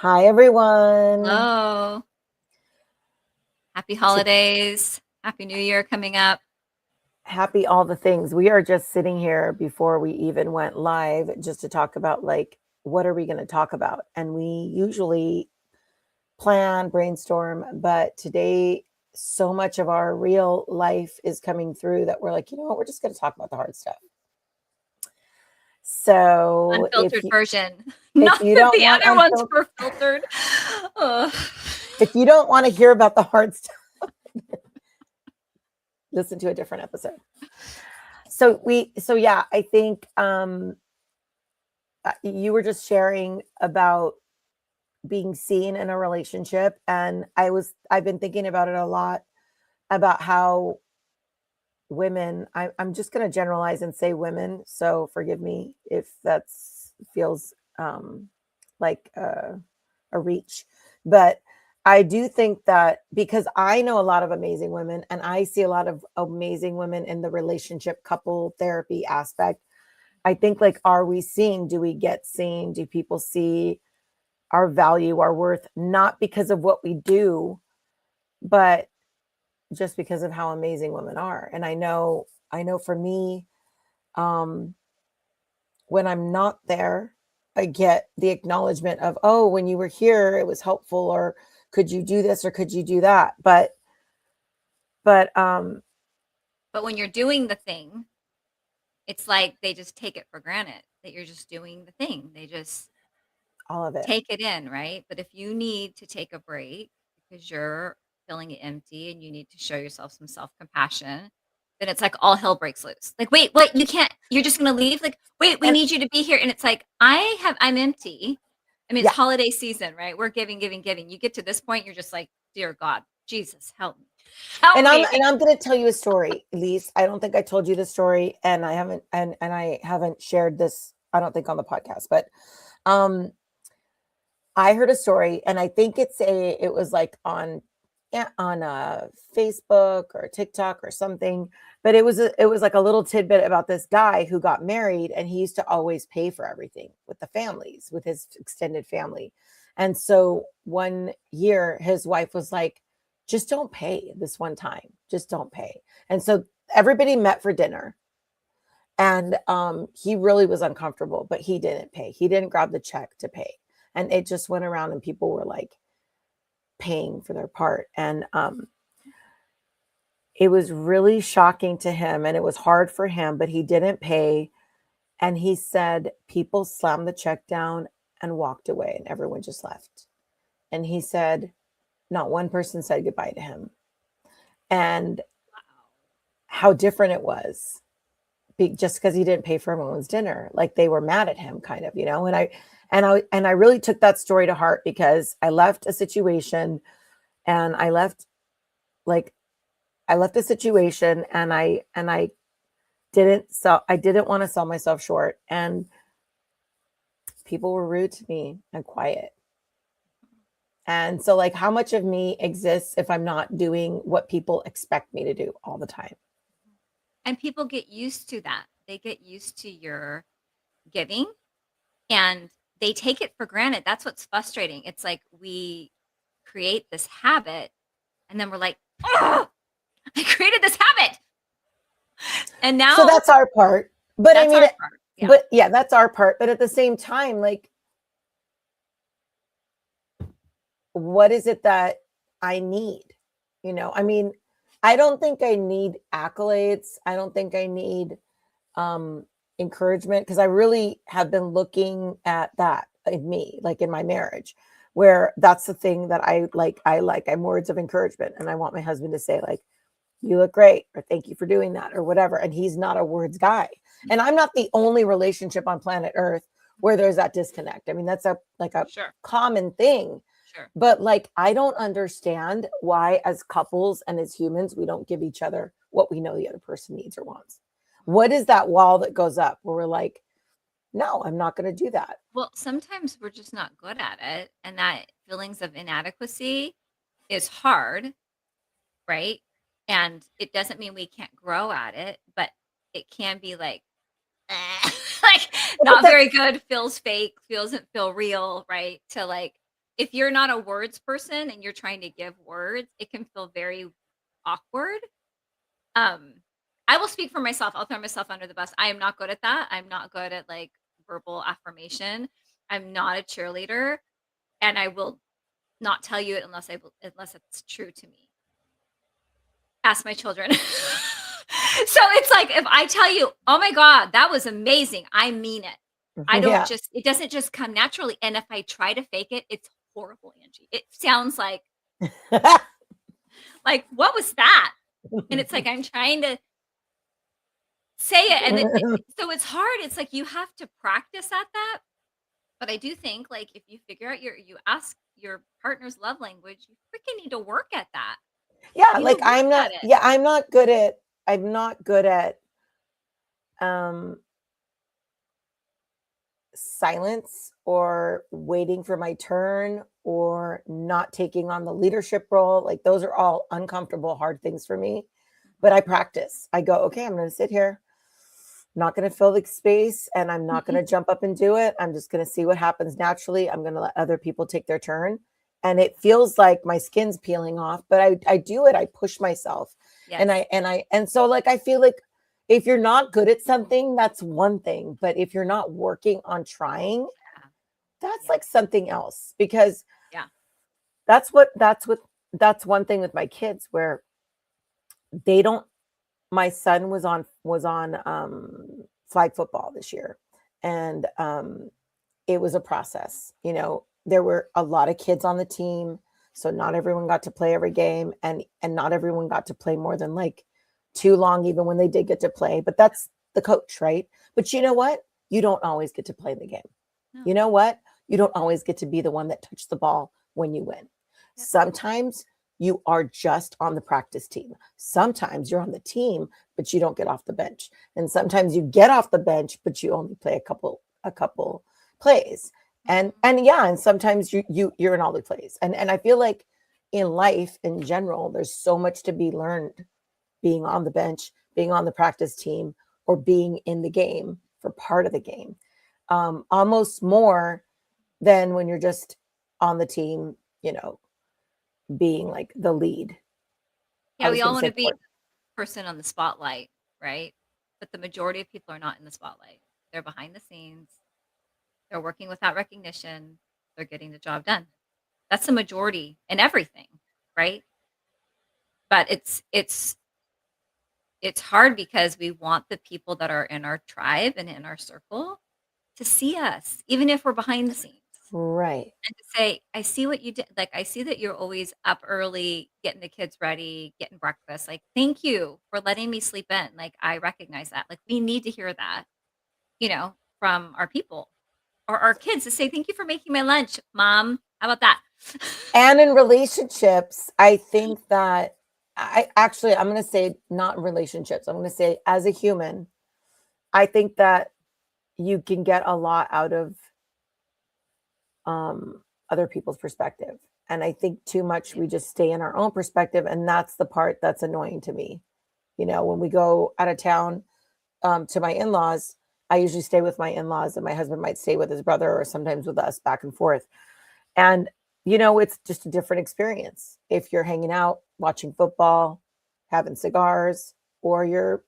Hi, everyone. Hello. Happy T- holidays. Happy New Year coming up. Happy all the things. We are just sitting here before we even went live just to talk about what are we going to talk about? And we usually plan, brainstorm, but today so much of our real life is coming through that we're like, you know what, we're just going to talk about the hard stuff. So Unfiltered version. if Not you that don't the want other ones were filtered. Ugh. if you don't want to hear about the hard stuff, listen to a different episode. So yeah, I think you were just sharing about being seen in a relationship, and I've been thinking about it a lot about how women, I'm just going to generalize and say women, so forgive me if that's feels like a reach, but I do think that because I know a lot of amazing women and I see a lot of amazing women in the relationship couple therapy aspect. I think, like, are we seen? Do we get seen? Do people see our value, our worth, not because of what we do, but just because of how amazing women are? And I know for me, um, when I'm not there, I get the acknowledgement of, oh, when you were here, it was helpful, or could you do this or could you do that? But But when you're doing the thing, it's like they just take it for granted that you're just doing the thing. They just all of it. take it in, right? But if you need to take a break because you're feeling empty and you need to show yourself some self-compassion, then it's like all hell breaks loose. Like, wait, what? You can't, you're just going to leave? Like, wait, we And need you to be here. And it's like, I'm empty. I mean, it's yeah, holiday season, right? We're giving, giving, giving. You get to this point, you're just like, dear God, Jesus, help me. and Help I'm me. and I'm going to tell you a story, Lise. I don't think I told you the story, and I haven't shared this, I don't think, on the podcast, but um I heard a story, and I think it was like on, yeah, on Facebook or TikTok or something, but it was like a little tidbit about this guy who got married, and he used to always pay for everything with the families, with his extended family. And so one year his wife was like, just don't pay this one time. Just don't pay. And so everybody met for dinner, and he really was uncomfortable, but he didn't pay. He didn't grab the check to pay, and it just went around, and people were like paying for their part. And it was really shocking to him, and it was hard for him, but he didn't pay. And he said people slammed the check down and walked away, and everyone just left. And he said not one person said goodbye to him. And how different it was, just because he didn't pay for everyone's dinner. Like, they were mad at him, kind of, you know. And I really took that story to heart, because I left a situation, and like I left a situation, and I didn't want to sell myself short, and people were rude to me and quiet. And so, like, how much of me exists if I'm not doing what people expect me to do all the time? And people get used to that. They get used to your giving and they take it for granted. That's what's frustrating. It's like we create this habit and then we're like, oh, I created this habit. And So now that's our part. But I that's mean, our part. Yeah. but yeah, that's our part. But at the same time, like, what is it that I need? I mean, I don't think I need accolades. I don't think I need um encouragement, because I really have been looking at that in me, like in my marriage, where that's the thing that I'm words of encouragement, and I want my husband to say, like, you look great, or thank you for doing that, or whatever. And he's not a words guy. And I'm not the only relationship on planet Earth where there's that disconnect. I mean, that's a Sure. common thing. Sure. But, like, I don't understand why, as couples and as humans, we don't give each other what we know the other person needs or wants. What is that wall that goes up where we're like, no, I'm not going to do that? Well, sometimes we're just not good at it. And that feelings of inadequacy is hard, right? And it doesn't mean we can't grow at it, but it can be like, like But not that's very good, feels fake, doesn't feel real, right? To like if you're not a words person and you're trying to give words, it can feel very awkward. Um, I will speak for myself. I'll throw myself under the bus. I am not good at that. I'm not good at like verbal affirmation. I'm not a cheerleader, and I will not tell you it unless it's true to me. Ask my children. So it's like if I tell you, "Oh my god, that was amazing." I mean it. I don't Yeah. just it doesn't just come naturally, and if I try to fake it, it's horrible, Angie. It sounds like, "What was that?" And it's like I'm trying to say it, and so it's hard. It's like you have to practice at that, but I do think, like, if you figure out you ask your partner's love language, you freaking need to work at that. Yeah, You need to like work at it. I'm not good at um silence or waiting for my turn or not taking on the leadership role. Like those are all uncomfortable, hard things for me. But I practice. I go, okay, I'm going to sit here, not going to fill the space, and I'm not going to jump up and do it. I'm just going to see what happens naturally. I'm going to let other people take their turn. And it feels like my skin's peeling off, but I do it. I push myself. And Yes. and so like I feel like if you're not good at something, that's one thing. But if you're not working on trying, Yeah. that's Yeah. like something else because Yeah. that's one thing with my kids where they don't my son was on flag football this year, and it was a process. There were a lot of kids on the team, so not everyone got to play every game, and not everyone got to play more than like too long, even when they did get to play. But that's the coach, right? But you know what? You don't always get to play the game. No. You know what? You don't always get to be the one that touched the ball when you win. Yep. Sometimes you are just on the practice team. Sometimes you're on the team, but you don't get off the bench. And sometimes you get off the bench, but you only play a couple plays. And Mhm. and yeah, and sometimes you're in all the plays. And I feel like in life in general, there's so much to be learned being on the bench, being on the practice team, or being in the game for part of the game. Almost more than when you're just on the team, being like the lead. I Yeah, was we going all to wanna say be port. the person on the spotlight, right? But the majority of people are not in the spotlight. They're behind the scenes, they're working without recognition, they're getting the job done. That's the majority in everything, right? But it's hard because we want the people that are in our tribe and in our circle to see us, even if we're behind the scenes. Right. And to say, "I see what you did." Like, "I see that you're always up early, getting the kids ready, getting breakfast. Like, thank you for letting me sleep in." Like, I recognize that. Like, we need to hear that, from our people or our kids to say, "Thank you for making my lunch, mom. How about that?" And in relationships, I think that I'm going to say not in relationships. I'm going to say as a human, I think that you can get a lot out of other people's perspective. And I think too much Yeah. we just stay in our own perspective. And that's the part that's annoying to me. When we go out of town to my in laws, I usually stay with my in laws, and my husband might stay with his brother or sometimes with us back and forth. And, it's just a different experience if you're hanging out, watching football, having cigars, or you're,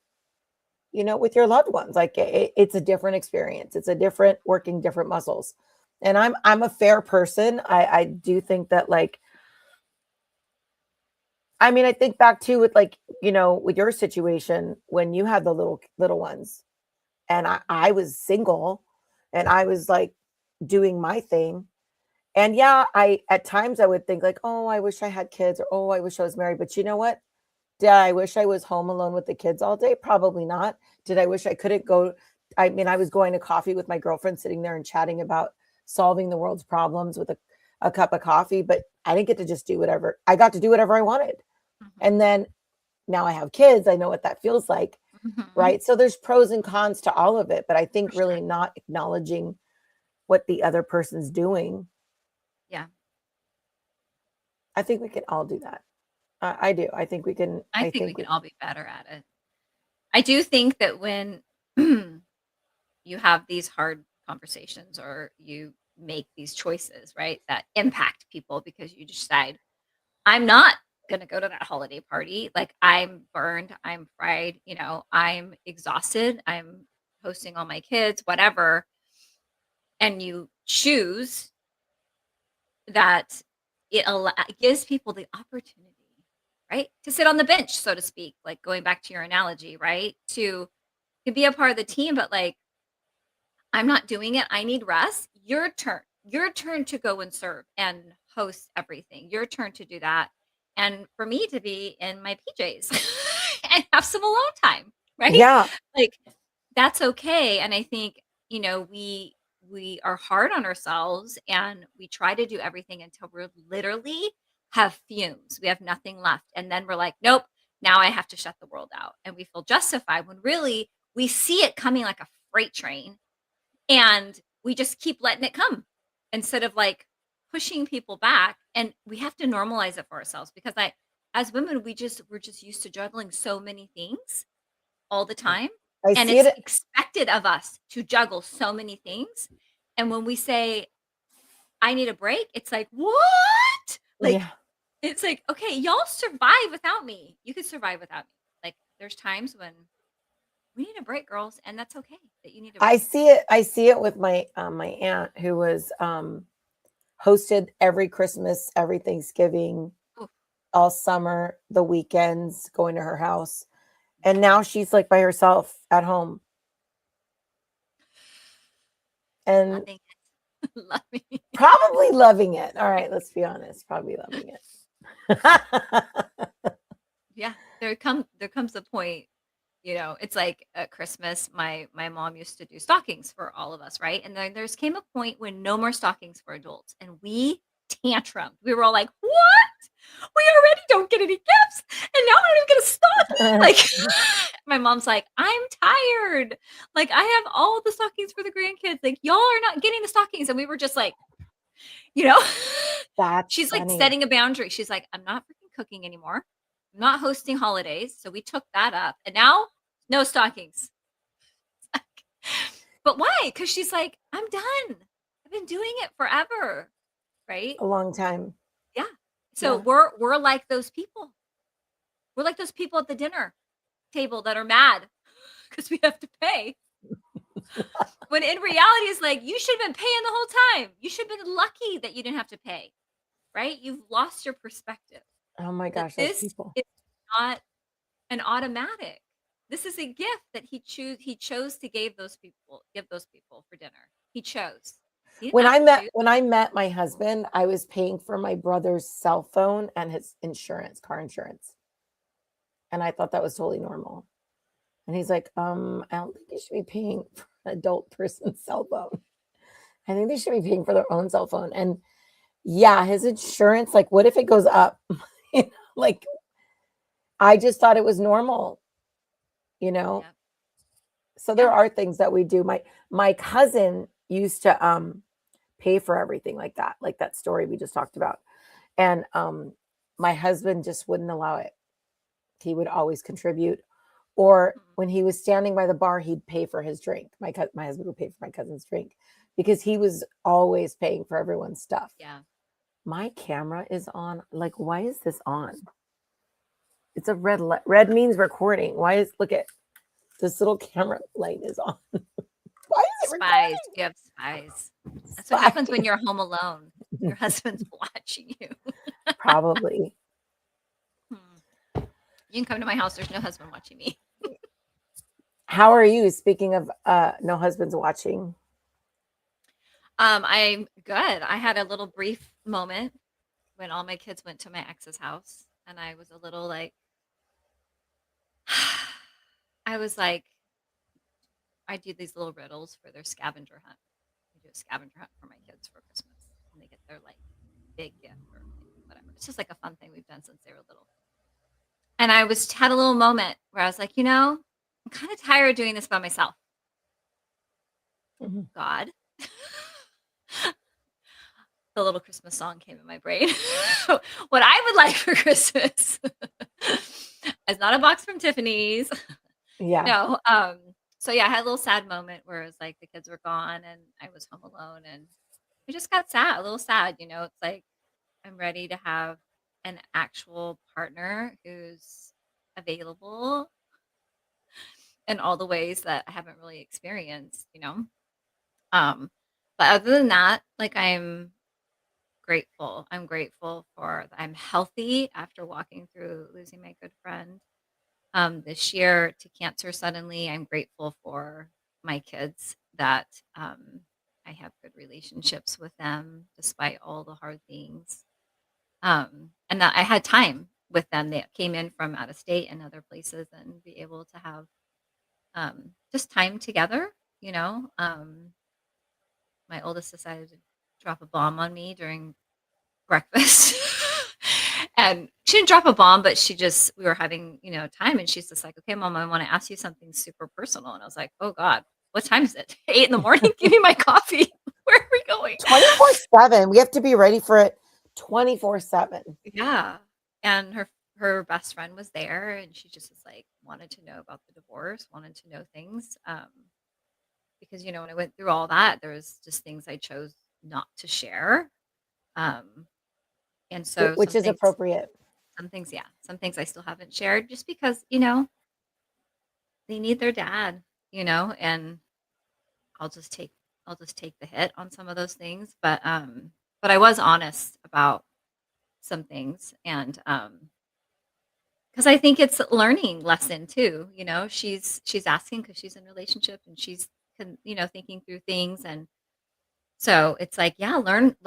with your loved ones. Like it's a different experience. It's a different working different muscles. And I'm a fair person. I do think that like, I mean, I think back to with like, with your situation when you had the little ones and I was single and I was like doing my thing. And yeah, I at times I would think like, oh, I wish I had kids or oh, I wish I was married. But you know what? Did I wish I was home alone with the kids all day? Probably not. Did I wish I couldn't go? I mean, I was going to coffee with my girlfriend, sitting there and chatting about solving the world's problems with a cup of coffee, but I didn't get to just do whatever. I got to do whatever I wanted. Mhm. And then now I have kids. I know what that feels like. Mhm. Right. So there's pros and cons to all of it. But I For think sure. really not acknowledging what the other person's doing. Yeah. I think we can all do that. I do. I think we can. I I think we think can we, all be better at it. I do think that when you have these hard conversations or you make these choices, right? That impact people because you decide, I'm not going to go to that holiday party. Like, I'm burned, I'm fried, I'm exhausted, I'm hosting all my kids, whatever. And you choose that it gives people the opportunity, right? To sit on the bench, so to speak, like going back to your analogy, right? To be a part of the team, but like, I'm not doing it. I need rest. Your turn. Your turn to go and serve and host everything. Your turn to do that. And for me to be in my PJs and have some alone time, right? Yeah. Like, that's okay. And I think, we are hard on ourselves and we try to do everything until we're literally have fumes. We have nothing left. And then we're like, nope, now I have to shut the world out. And we feel justified when really we see it coming like a freight train, and we just keep letting it come instead of like pushing people back. And we have to normalize it for ourselves because as women, we're just used to juggling so many things all the time. I And see it's it. expected of us to juggle so many things. And when we say, I need a break, it's like, what? Like, Yeah. it's like, okay, y'all survive without me. You could survive without me. Like, there's times when we need a break, girls, and that's okay that you need a I break. see it. I see it with my aunt who was hosted every Christmas, every Thanksgiving, Oof. all summer, the weekends, going to her house. And now she's like by herself at home and Loving it. Loving it. probably loving it. All right, let's be honest, probably loving it. Yeah, there comes a point, it's like at Christmas, my mom used to do stockings for all of us, right? And then there's came a point when no more stockings for adults, and we tantrumed. We were all like, "What? We already don't get any gifts, and now we don't even get a stocking." Like, my mom's like, "I'm tired. Like, I have all the stockings for the grandkids. Like, y'all are not getting the stockings." And we were just like, you know, That's she's like funny. setting a boundary. She's like, I'm not freaking cooking anymore. I'm not hosting holidays. So we took that up. And now, no stockings. But why? Because she's like, I'm done. I've been doing it forever. Right. A long time. Yeah. So Yeah. we're like those people. We're like those people at the dinner table that are mad because we have to pay. When in reality, it's like, you should have been paying the whole time. You should have been lucky that you didn't have to pay. Right. You've lost your perspective. Oh my That gosh, those this people. is not an automatic. This is a gift that he chose to give those people for dinner. He chose. He didn't have to choose. When I met my husband, I was paying for my brother's cell phone and his insurance, car insurance. And I thought that was totally normal. And he's like, I don't think you should be paying for an adult person's cell phone. I think they should be paying for their own cell phone. And yeah, his insurance, like, what if it goes up? Like, I just thought it was normal, you know? Yeah. So there Yeah. are things that we do. My cousin used to pay for everything like that story we just talked about. And my husband just wouldn't allow it. He would always contribute. Or Mhm. when he was standing by the bar, he'd pay for his drink. My husband would pay for my cousin's drink because he was always paying for everyone's stuff. Yeah. My camera is on. Like, why is this on? It's a red light. Red means recording. Why is look at this little camera light is on? Why is it Spies. You have spies. recording? That's what happens when Spy. you're home alone. Your husband's watching you. Probably. Hmm. You can come to my house. There's no husband watching me. How are you? Speaking of no husbands watching. I'm good. I had a little brief moment when all my kids went to my ex's house, and I was a little like, I was like, I do these little riddles for their scavenger hunt. I do a scavenger hunt for my kids for Christmas, and they get their like big gift or like, whatever. It's just like a fun thing we've done since they were little. And I was had a little moment where I was like, I'm kind of tired of doing this by myself. Mhm. God. The little Christmas song came in my brain. What I would like for Christmas is not a box from Tiffany's. Yeah. No. So yeah, I had a little sad moment where it was like the kids were gone and I was home alone, and I just got sad, a little sad, you know, it's like I'm ready to have an actual partner who's available in all the ways that I haven't really experienced, you know? Um, but other than that, like I'm grateful. I'm grateful for I'm healthy after walking through losing my good friend this year to cancer suddenly. I'm grateful for my kids that I have good relationships with them despite all the hard things. And that I had time with them. They came in from out of state and other places and be able to have just time together, you know. My oldest decided to drop a bomb on me during breakfast. And she didn't drop a bomb, but we were having, you know, time and she's just like, okay, mom, I want to ask you something super personal. And I was like, oh God, what time is it? 8 in the morning? Give me my coffee. Where are we going? 24/7. We have to be ready for it 24/7. Yeah. And her best friend was there and she just was like, wanted to know about the divorce, wanted to know things. Because, you know, when I went through all that, there was just things I chose not to share. Um, and so Which is appropriate. yeah, some things I still haven't shared just because, you know, they need their dad, you know, and I'll just take I'll just take the hit on some of those things. But I was honest about some things and because I think it's a learning lesson too, you know. She's asking because she's in a relationship and she's you know, thinking through things and so it's like, yeah, learn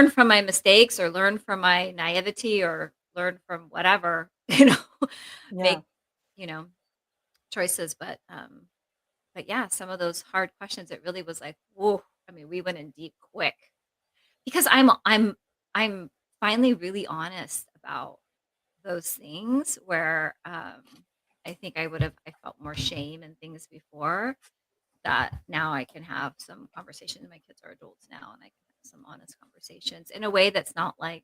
from my mistakes or learn from my naivety or learn from whatever, you know, Yeah. make, you know, choices. But yeah, some of those hard questions, it really was like, whoa. I mean, we went in deep quick because I'm finally really honest about those things where I think I felt more shame and things before that now I can have some conversations. My kids are adults now and I can have some honest conversations in a way that's not like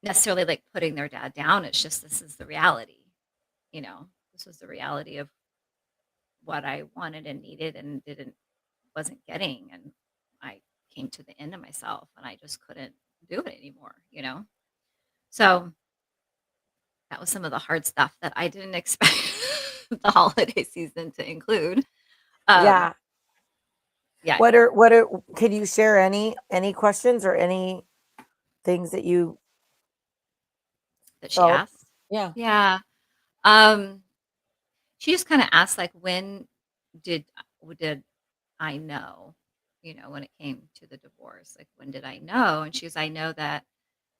necessarily like putting their dad down. It's just this is the reality, you know. This was the reality of what I wanted and needed and didn't wasn't getting and I came to the end of myself and I just couldn't do it anymore, you know. So that was some of the hard stuff that I didn't expect the holiday season to include. Um Yeah. yeah, What are could you share any questions or any things that you that she felt? asked. Yeah. Yeah. Um she just kind of asked like when did did I know, you know, when it came to the divorce, like when did I know? And she was, I know that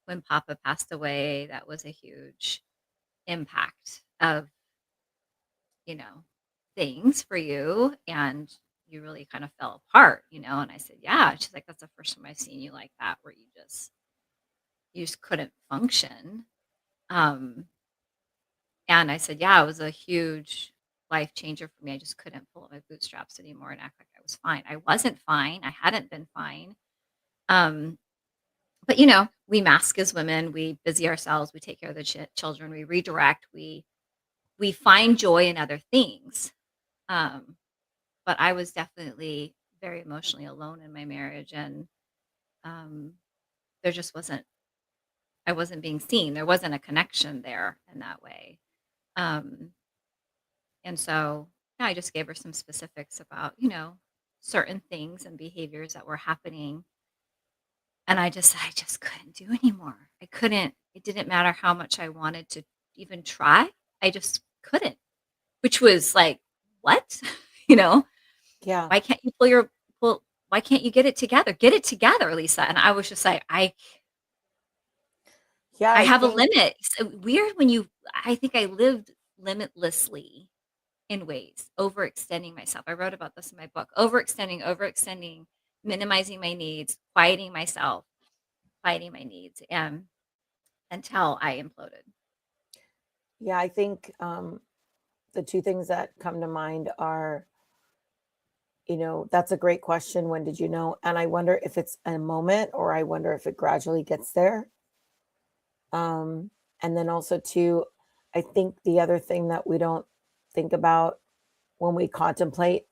when Papa passed away, that was a huge impact of, you know, things for you. And you really kind of fell apart, you know? And I said, yeah. She's like, that's the first time I've seen you like that, where you just couldn't function. Um, and I said, yeah, it was a huge life changer for me. I just couldn't pull up my bootstraps anymore and act like I was fine. I wasn't fine. I hadn't been fine. Um, but you know, we mask as women, we busy ourselves, we take care of the children, we redirect, we find joy in other things. Um, but I was definitely very emotionally alone in my marriage, and um, there just wasn't. I wasn't being seen. There wasn't a connection there in that way. Um, and so, yeah, I just gave her some specifics about, you know, certain things and behaviors that were happening. And I just couldn't do anymore. I couldn't. It didn't matter how much I wanted to even try. I just couldn't, which was like, what? You know, Yeah. why can't you pull, why can't you get it together? Get it together, Lisa. And I was just like, Yeah, I I have a think limit. So weird when I think I lived limitlessly in ways, overextending myself. I wrote about this in my book, overextending, minimizing my needs, quieting myself, quieting my needs. And until I imploded. yeah, I think the two things that come to mind are, that's a great question. When did you know? And I wonder if it's a moment or I wonder if it gradually gets there. Um, and then also too, I think the other thing that we don't think about when we contemplate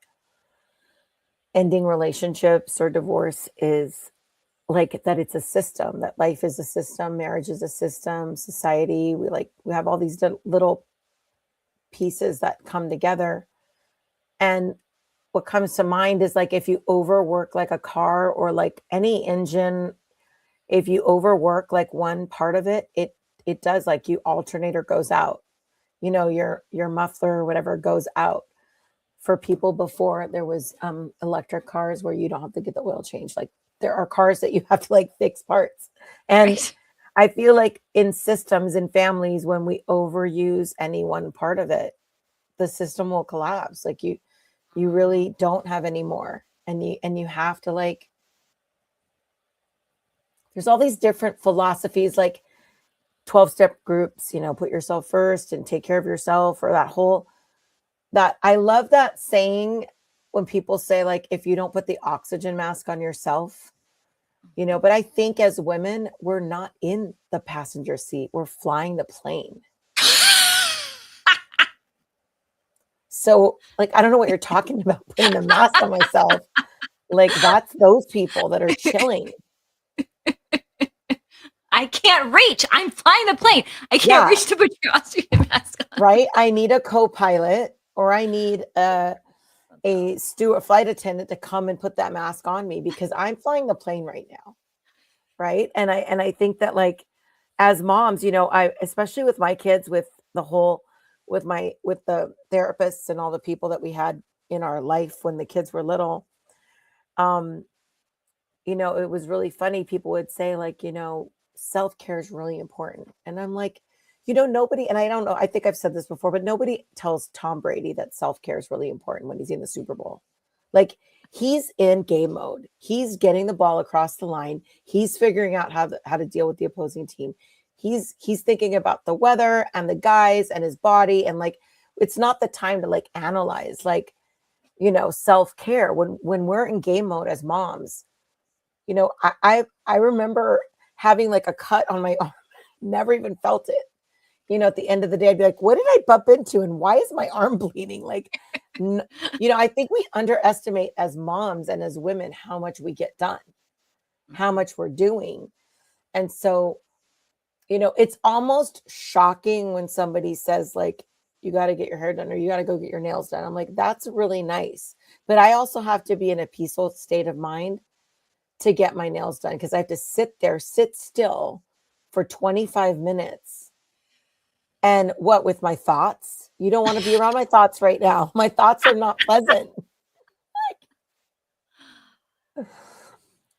ending relationships or divorce is like that it's a system, that life is a system, marriage is a system, society, we have all these little pieces that come together. And what comes to mind is like if you overwork like a car or like any engine, if you overwork like one part of it, it does like you alternator goes out. You know, your muffler or whatever goes out. For people before there was electric cars where you don't have to get the oil changed. Like there are cars that you have to like fix parts. And Right. I feel like in systems and families, when we overuse any one part of it, the system will collapse. Like you Mm. really don't have any more. And you have to like there's all these different philosophies like 12-step groups, you know, put yourself first and take care of yourself, or that whole that I love that saying when people say like if you don't put the oxygen mask on yourself, you know, Mhm. but I think as women, we're not in the passenger seat, we're flying the plane. So, like, I don't know what you're talking about putting the mask on myself. Like, that's those people that are chilling. I can't reach. I'm flying the plane. I can't Yeah, reach to put your oxygen mask on. right? I need a co-pilot or I need That's a steward, flight attendant to come and put that mask on me because I'm flying the plane right now, right? And I think that like as moms, you know, I especially with my kids, with the whole with the therapists and all the people that we had in our life when the kids were little, um, you know, it was really funny. People would say, like, you know, self-care is really important. And I'm like, you know, nobody, and I don't know, I think I've said this before, but nobody tells Tom Brady that self-care is really important when he's in the Super Bowl. Like, he's in game mode. He's getting the ball across the line. He's figuring out how to deal with the opposing team. He's thinking about the weather and the guys and his body, and like it's not the time to like analyze like, you know, self-care when we're in game mode as moms. You know, I remember having like a cut on my arm, never even felt it. You know, at the end of the day, I'd be like, what did I bump into and why is my arm bleeding? Like, n- you know, I think we underestimate as moms and as women how much we get done, how Mhm. much we're doing. And so, you know, it's almost shocking when somebody says, like, you got to get your hair done or you got to go get your nails done. I'm like, that's really nice. But I also have to be in a peaceful state of mind to get my nails done because I have to sit there, sit still for 25 minutes. And what with my thoughts? You don't want to be around my thoughts right now. My thoughts are not pleasant.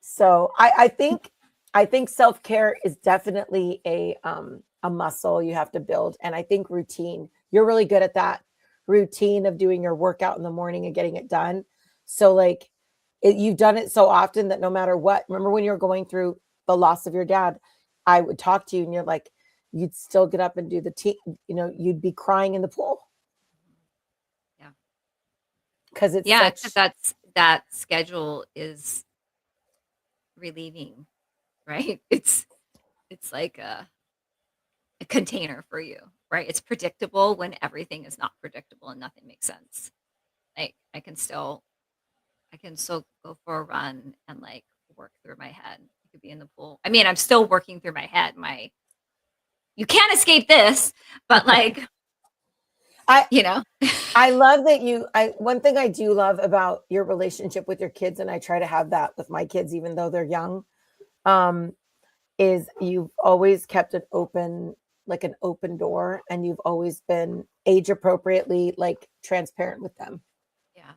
So I think self-care is definitely a muscle you have to build. And I think routine, you're really good at that routine of doing your workout in the morning and getting it done. So like you've done it so often that no matter what, remember when you were going through the loss of your dad, I would talk to you and you're like, you'd still get up and do the you know, you'd be crying in the pool Yeah. because it's Yeah, because such that schedule is relieving, right? It's like a container for you, right? It's predictable when everything is not predictable and nothing makes sense. Like I can still go for a run and like work through my head. I could be in the pool. I mean, I'm still working through my head. My You can't escape this, but like, I you know. I love that I one thing I do love about your relationship with your kids, and I try to have that with my kids, even though they're young, um, is you've always kept it open, like an open door, and you've always been age appropriately like transparent with them. Yeah.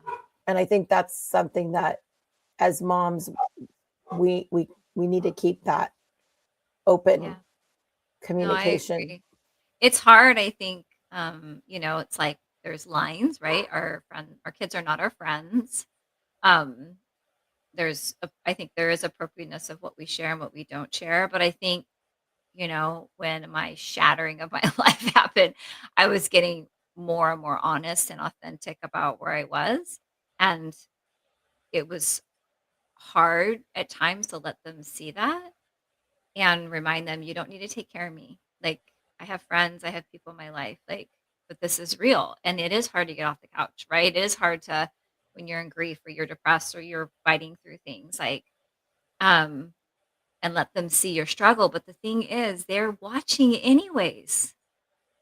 And I think that's something that as moms we we we need to keep that open Yeah. No, I communication. agree. It's hard, I think, it's like there's lines, right? Our kids are not our friends. Um, I think there is appropriateness of what we share and what we don't share, but I think, when my shattering of my life happened, I was getting more and more honest and authentic about where I was, and it was hard at times to let them see that and remind them, "You don't need to take care of me. Like, I have friends, I have people in my life, like, but this is real." And it is hard to get off the couch, right? It is hard to when you're in grief or you're depressed or you're fighting through things, like, um, and let them see your struggle. But the thing is, they're watching anyways.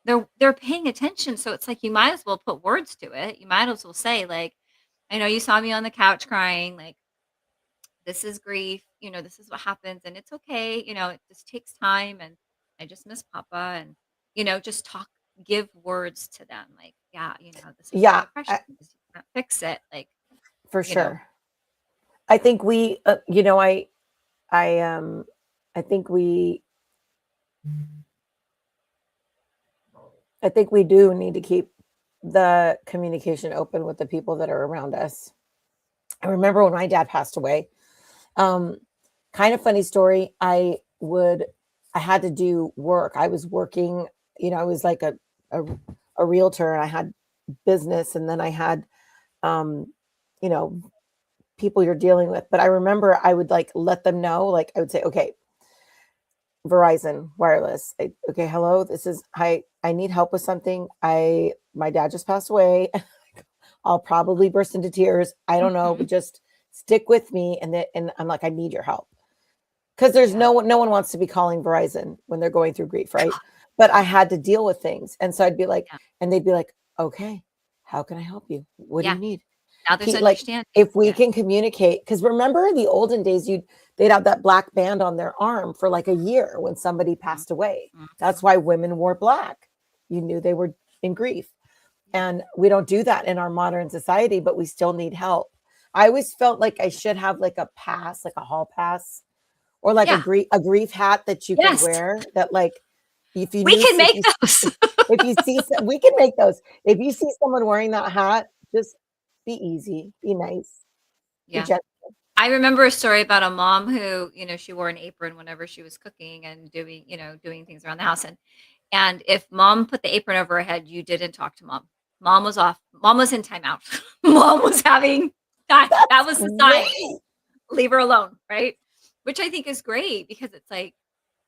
They're paying attention, so it's like you might as well put words to it. You might as well say, like, "I know you saw me on the couch crying, like, this is grief, this is what happens, and it's okay, it just takes time, and I just miss papa," and, just give words to them, like, "Yeah, this is your Yeah, depression, this you can't fix it," like, for you know sure. I think we, I, I think we, I think we do need to keep the communication open with the people that are around us. I remember when my dad passed away. Um, Kind of funny story. I had to do work. I was working, I was like a, a realtor, and I had business, and then I had, um, you know, people you're dealing with. But I remember I would like let them know, like I would say, okay, Verizon Wireless. Okay, hello. This is I need help with something. My dad just passed away. I'll probably burst into tears. I don't know, but Mhm. just stick with me. And I'm like, I need your help. Because there's Yeah. no one wants to be calling Verizon when they're going through grief, right? But I had to deal with things. And so I'd be like, Yeah. and they'd be like, okay, how can I help you? What do Yeah. you need? Now there's Like, understanding. if we Yeah. can communicate, because remember in the olden days, they'd have that black band on their arm for like a year when somebody Mhm. passed away. That's Mhm. why women wore black. You knew they were in grief. Yeah. And we don't do that in our modern society, but we still need help. I always felt like I should have like a pass, like a hall pass, or like Yeah. a grief hat that you could Yes. wear, that like if you We knew can if make you those. if you see we can make those. If you see someone wearing that hat, just be easy, be nice, be Yeah. gentle. I remember a story about a mom who, she wore an apron whenever she was cooking and doing things around the house. And if mom put the apron over her head, you didn't talk to mom. Mom was off. Mom was in timeout. Mom was having that That's was the sign. great. Leave her alone, right? Which I think is great because it's like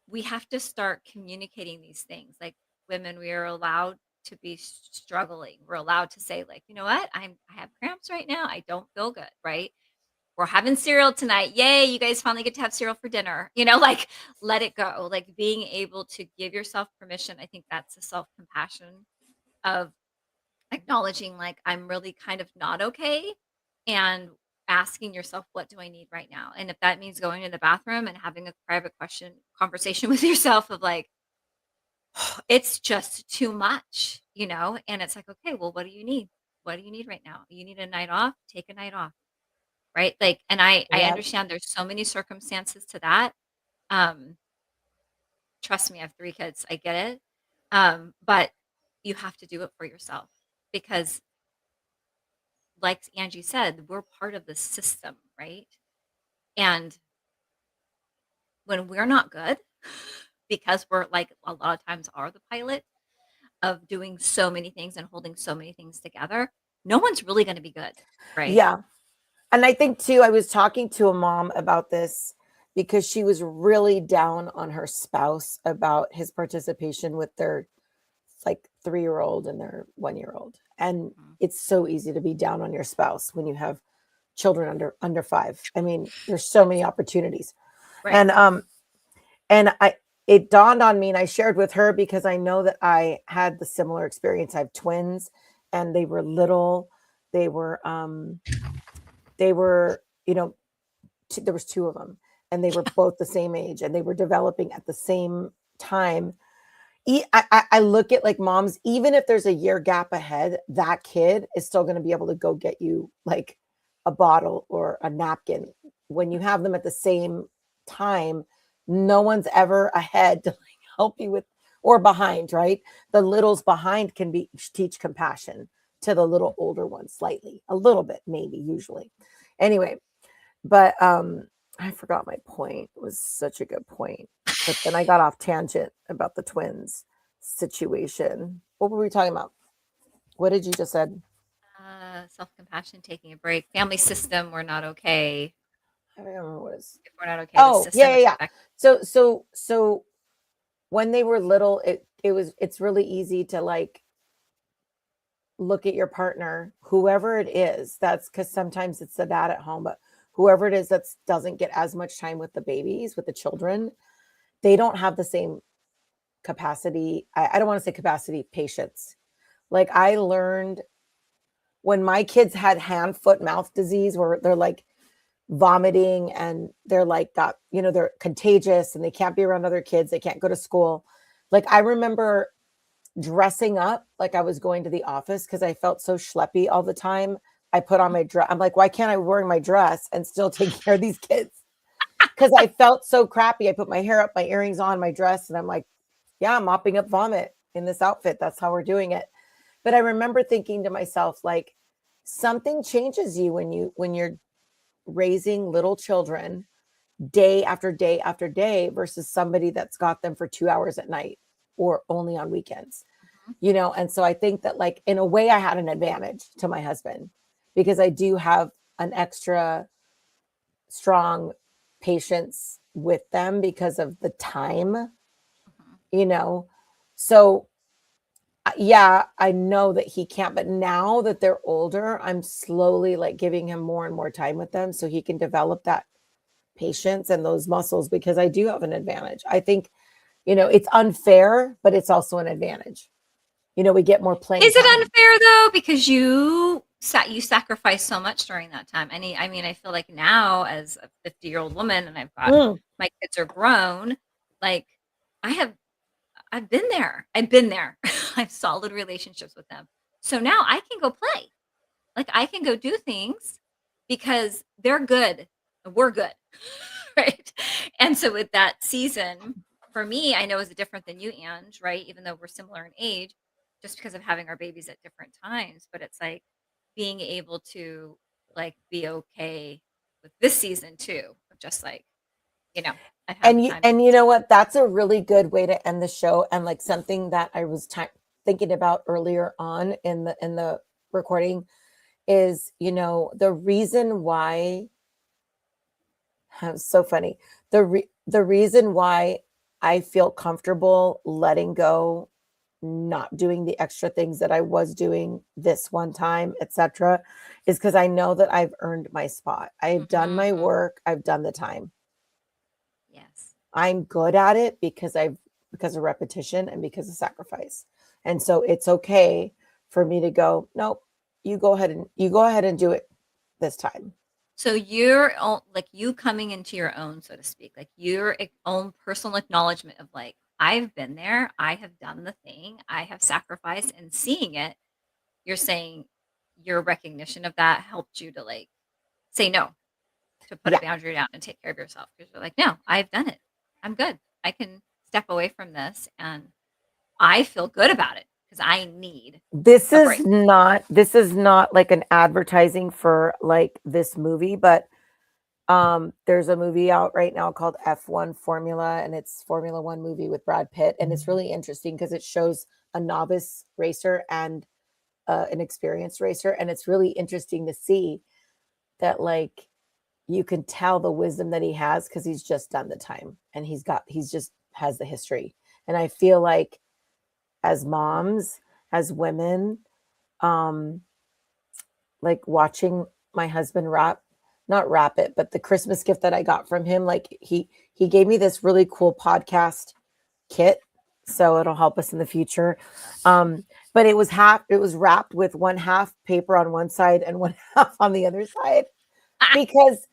we have to start communicating these things. Like women, we are allowed to be struggling. We're allowed to say, like, you know what? I have cramps right now. I don't feel good, right? We're having cereal tonight. Yay, you guys finally get to have cereal for dinner. Like let it go. Like being able to give yourself permission. I think that's the self-compassion of acknowledging like I'm really kind of not okay and asking yourself what do I need right now? And if that means going to the bathroom and having a private question conversation with yourself of like it's just too much, and it's like okay, well what do you need? What do you need right now? You need a night off? Take a night off. Right? Like, and I Yeah, understand there's so many circumstances to that. Um, Trust me, I have 3 kids. I get it. But you have to do it for yourself because like Angie said, we're part of the system, right? And when we're not good, because we're like a lot of times are the pilot of doing so many things and holding so many things together, no one's really going to be good, right? yeah. And I think too, I was talking to a mom about this because she was really down on her spouse about his participation with their like 3-year-old and their 1-year-old. And Mhm. it's so easy to be down on your spouse when you have children under 5. I mean, there's so many Yes. opportunities. Right. And I it dawned on me, and I shared with her because I know that I had the similar experience. I have twins, and they were little. They were they were, there was 2 of them, and they were both the same age, and they were developing at the same time. I look at like moms, even if there's a year gap ahead, that kid is still going to be able to go get you like a bottle or a napkin when you have them at the same time. No one's ever ahead to like help you with or behind, right? The littles behind can be teach compassion to the little older ones slightly, a little bit, maybe, usually. Anyway, but I forgot my point. It was such a good point. But then I got off tangent about the twins situation. What were we talking about? What did you just said? Self-compassion, taking a break, family system, we're not okay. I don't remember what it was. If we're not okay, the Oh, yeah, system yeah, is yeah. affected. So when they were little, it's really easy to like look at your partner, whoever it is, that's because sometimes it's the dad at home, but whoever it is that doesn't get as much time with the babies, with the children, they don't have the same capacity. I don't want to say capacity, patience. Like I learned when my kids had hand, foot, mouth disease, where they're like vomiting and they're like got, they're contagious and they can't be around other kids, they can't go to school. Like I remember dressing up like I was going to the office because I felt so schleppy all the time. I put on my dress. I'm like, why can't I wear my dress and still take care of these kids? Because I felt so crappy. I put my hair up, my earrings on, my dress, and I'm like, yeah, I'm mopping up vomit in this outfit. That's how we're doing it. But I remember thinking to myself, like, something changes you when you're raising little children day after day after day versus somebody that's got them for 2 hours at night or only on weekends. And so I think that, like, in a way I had an advantage to my husband because I do have an extra strong patience with them because of the time, you know. So yeah, I know that he can't, but now that they're older, I'm slowly like giving him more and more time with them so he can develop that patience and those muscles because I do have an advantage. I think, it's unfair, but it's also an advantage. We get more playing Is it time. unfair though? Because you sacrifice so much during that time. I mean, I feel like now as a 50-year-old woman and I've got Mm. my kids are grown, like I have I've been there. I've been there. I have solid relationships with them. So now I can go play. Like I can go do things because they're good. And we're good. Right. And so with that season, for me, I know is different than you, Ange, right? Even though we're similar in age, just because of having our babies at different times. But it's like being able to like be okay with this season too. Of just like, you know, I've had the And you time. and you know what? That's a really good way to end the show. And like something that I was thinking about earlier on in the recording is, the reason why. It's so funny. The reason why I feel comfortable letting go, not doing the extra things that I was doing this one time, etc., is because I know that I've earned my spot. I've done my Mhm. work. I've done the time. Yes. I'm good at it because of repetition and because of sacrifice. And so it's okay for me to go, nope, you go ahead and do it this time. So you're like you coming into your own, so to speak, like your own personal acknowledgement of like, I've been there, I have done the thing, I have sacrificed and seeing it, you're saying your recognition of that helped you to like say no, to put a Yeah. boundary down and take care of yourself because you're like, no, I've done it. I'm good. I can step away from this and I feel good about it because I need This a is break. not this is not like an advertising for like this movie, but there's a movie out right now called F1 Formula, and it's Formula One movie with Brad Pitt, and it's really interesting because it shows a novice racer and an experienced racer, and it's really interesting to see that like you can tell the wisdom that he has because he's just done the time and he's just has the history. And I feel like as moms, as women, um, like watching my husband not wrap it, but the Christmas gift that I got from him, like he gave me this really cool podcast kit, so it'll help us in the future. But it was wrapped with one half paper on one side and one half on the other side because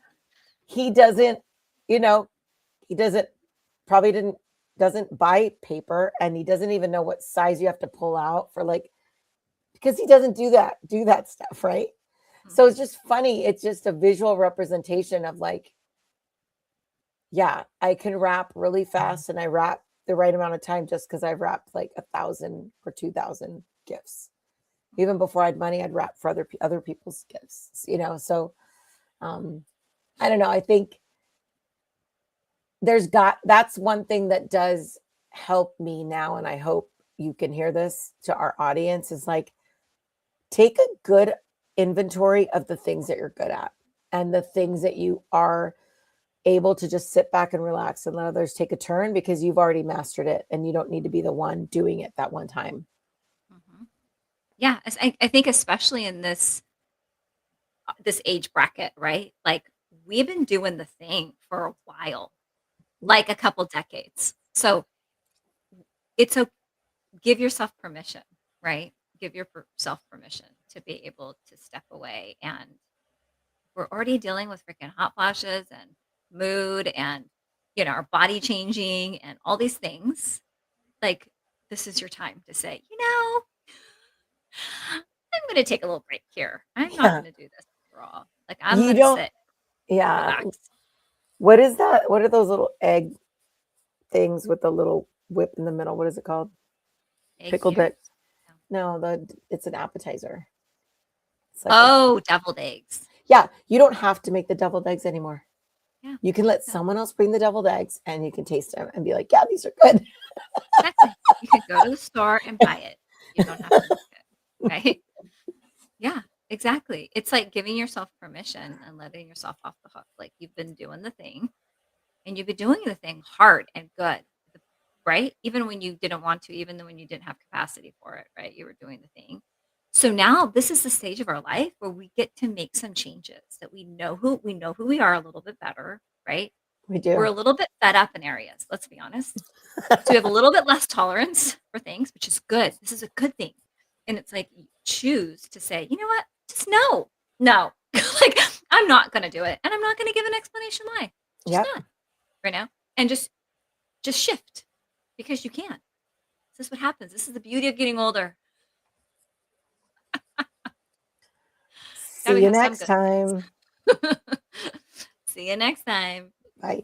he doesn't, you know, he doesn't probably didn't doesn't buy paper and he doesn't even know what size you have to pull out for like because he doesn't do that stuff, right? So it's Mhm. just funny. It's just a visual representation of like, yeah, I can wrap really fast and I wrap the right amount of time just because I've wrapped like 1,000 or 2,000 gifts. Even before I had money, I'd wrap for other people's gifts. So um, I don't know. I think that's one thing that does help me now, and I hope you can hear this to our audience is like take a good inventory of the things that you're good at and the things that you are able to just sit back and relax and let others take a turn because you've already mastered it and you don't need to be the one doing it that one time. Mhm. Yeah, I think especially in this age bracket, right? Like, we've been doing the thing for a while, like a couple decades. So, it's o give yourself permission, right? Give yourself permission to be able to step away, and we're already dealing with freaking hot flashes and mood and, our body changing and all these things. Like, this is your time to say, I'm gonna take a little break here. I'm not Yeah. gonna do this raw. Like, I'm You gonna don't sit, yeah. relax. What is that? What are those little egg things with the little whip in the middle? What is it called? Egg Pickled it. beaters? No. No, it's an appetizer. It's like a Oh, deviled eggs. yeah, you don't have to make the deviled eggs anymore. Yeah, You can let no, someone else bring the deviled eggs and you can taste them and be like, "Yeah, these are good." exactly. You can go to the store and buy it. You don't have to make it, right? Yeah, exactly. It's like giving yourself permission and letting yourself off the hook. Like, you've been doing the thing, and you've been doing the thing hard and good, right? Even when you didn't want to, even though when you didn't have capacity for it, right? You were doing the thing. So now this is the stage of our life where we get to make some changes that we know who we are a little bit better, right? We We're do. a little bit fed up in areas, let's be honest. So we have a little bit less tolerance for things, which is good. This is a good thing. And it's like you choose to say, you know what? Just no. No. Like, I'm not gonna do it. And I'm not gonna give an explanation why. Just Yep. not right now. And just shift because you can. This is what happens. This is the beauty of getting older. Now See we you have some next good things. time. See you next time. Bye.